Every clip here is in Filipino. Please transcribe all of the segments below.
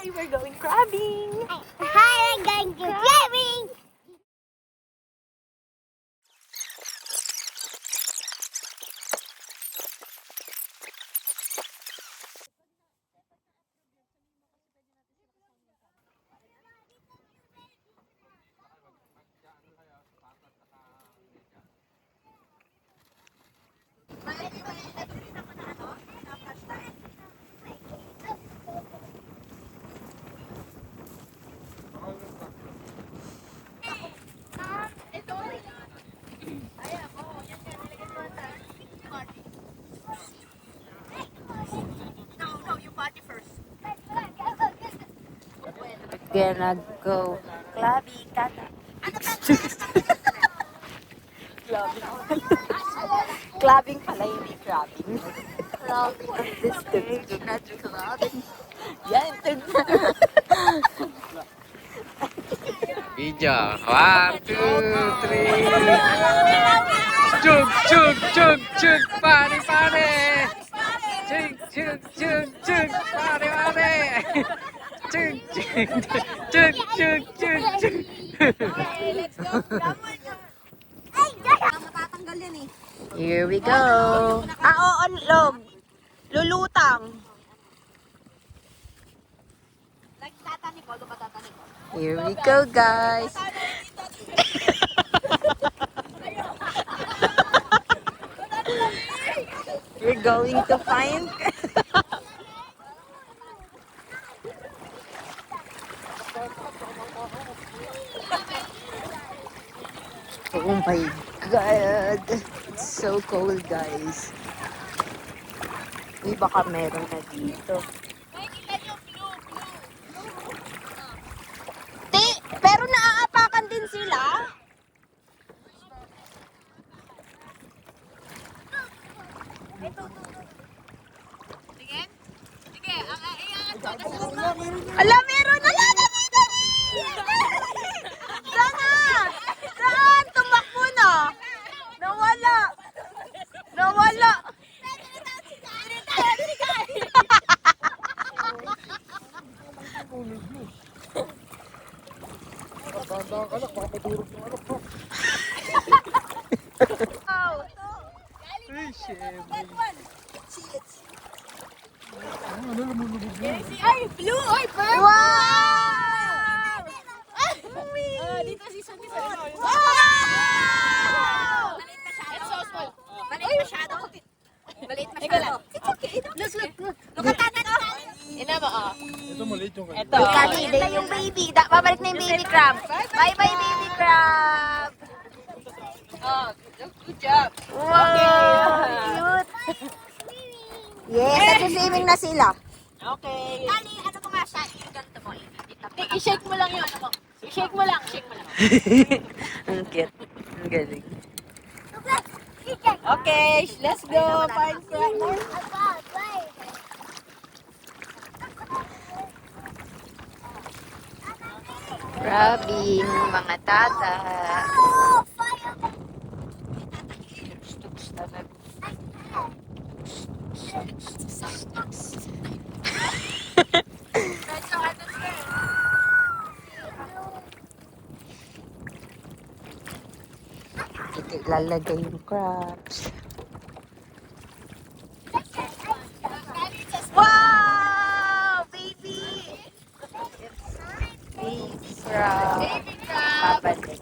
Today we're going crabbing. Hi, I'm going to crabbing. Gonna go clubbing, tata. Clubbing pala, hindi crabbing. Clubbing at this stage. Clubbing. Yan, Video. 1, 2, 3. Chug, chug, chug, chug. Pare, pare. Chug, chug, chug, chug. Pare, pare. Chug, chug, chug, chug, chug, chug. Matatanggal yan eh. Here we go. Oo, log. Lulutang. Nagtatanik ko, doon ka tatanik ko. Here we go, guys. We're going to find... Oh my God. It's so cold, guys. Uy, baka meron na dito. Pero naaapakan din sila. Ala, meron na lang dito. Sana? Saan? Tumakbo na. Nawala. Nawala. Ay, blue! Ay, purple! Wow! Dito si Sunny sa Wow! It's so small. Maliit masyado. Maliit masyado. It's okay. Look. Look at that. Ina mo, oh. Ito maliit yung Ito. Ito yung baby. Babalik na yung baby crab. Bye-bye, baby crab. Oh, good job. Wow! Cute. Yes, nag-swimming na sila. Okay. Kali, ano mo nga siya? Ganito mo. I-shake mo lang yung ano mo. I-shake mo lang. Ang cute. Ang galing. Okay, let's go. Find more. Crabbing, mga tata. Dito ilalagay yung crabs. Wow! Baby! Baby crab. Babalik.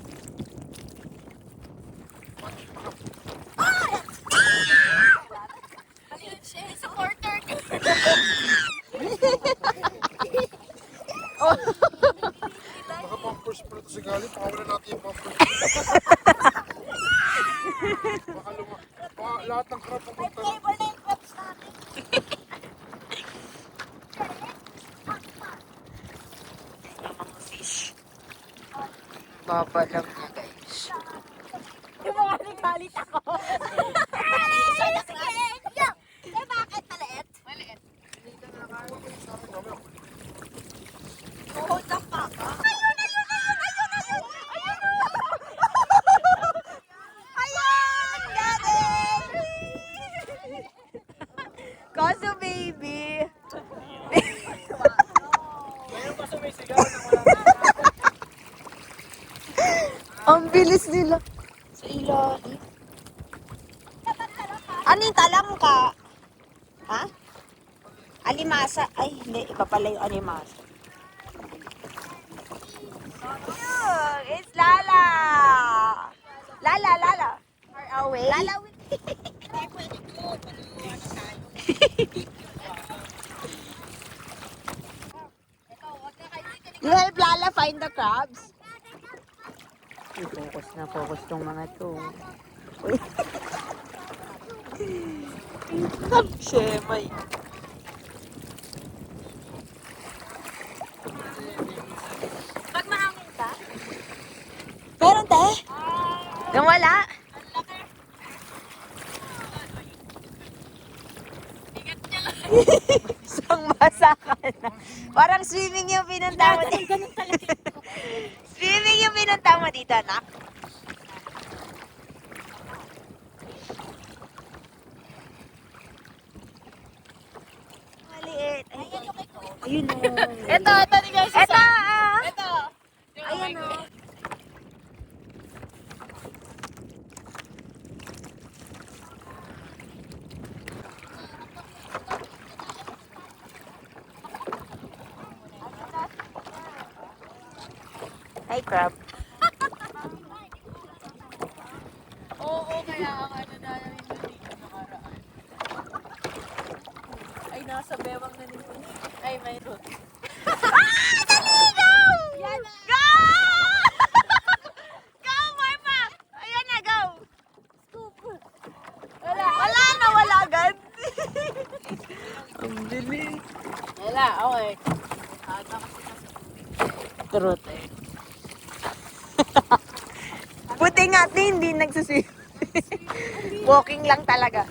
Supporter. Baka pampers pa ito sa galing. Pakawala natin yung pampers. Baka lahat ng crab pumunta na. Fish. Baba lang niya, guys. Yung mga galit ako. Eh, bakit maliit? Maliit. Hold up pa ka. Ayun! Ayun! Galing! Kaso, baby. bilis nila. Sa ilalim. Ano yung talangka? Ha? Alimasa. Ay, hindi. Iba pala yung alimasa. It's Lala! Lala! Far away? Lala, you help Lala find the crabs? Focus na focus tong mga to. Uy. Shemay. Pag mahangin ka, Meron te? Yung wala? Isang basa ka na. Parang swimming yung pinunta mo dito. Swimming yung pinunta mo dito, anak. Maliit. Ayun o. ito ni guys. Ito! Ito. Ayun o. Hi, crab. Oo, kaya ang ano na yun dito nakaraan. Ay, nasa bewang na nito. Ay, mayroon. Yan na. Go! Go, Marpa! Ayan na, go! Wala na, wala agad. Ang bilis. Wala, okay. Aga kasi Truth eh. Buti nga hindi nagsuswim. Walking lang talaga.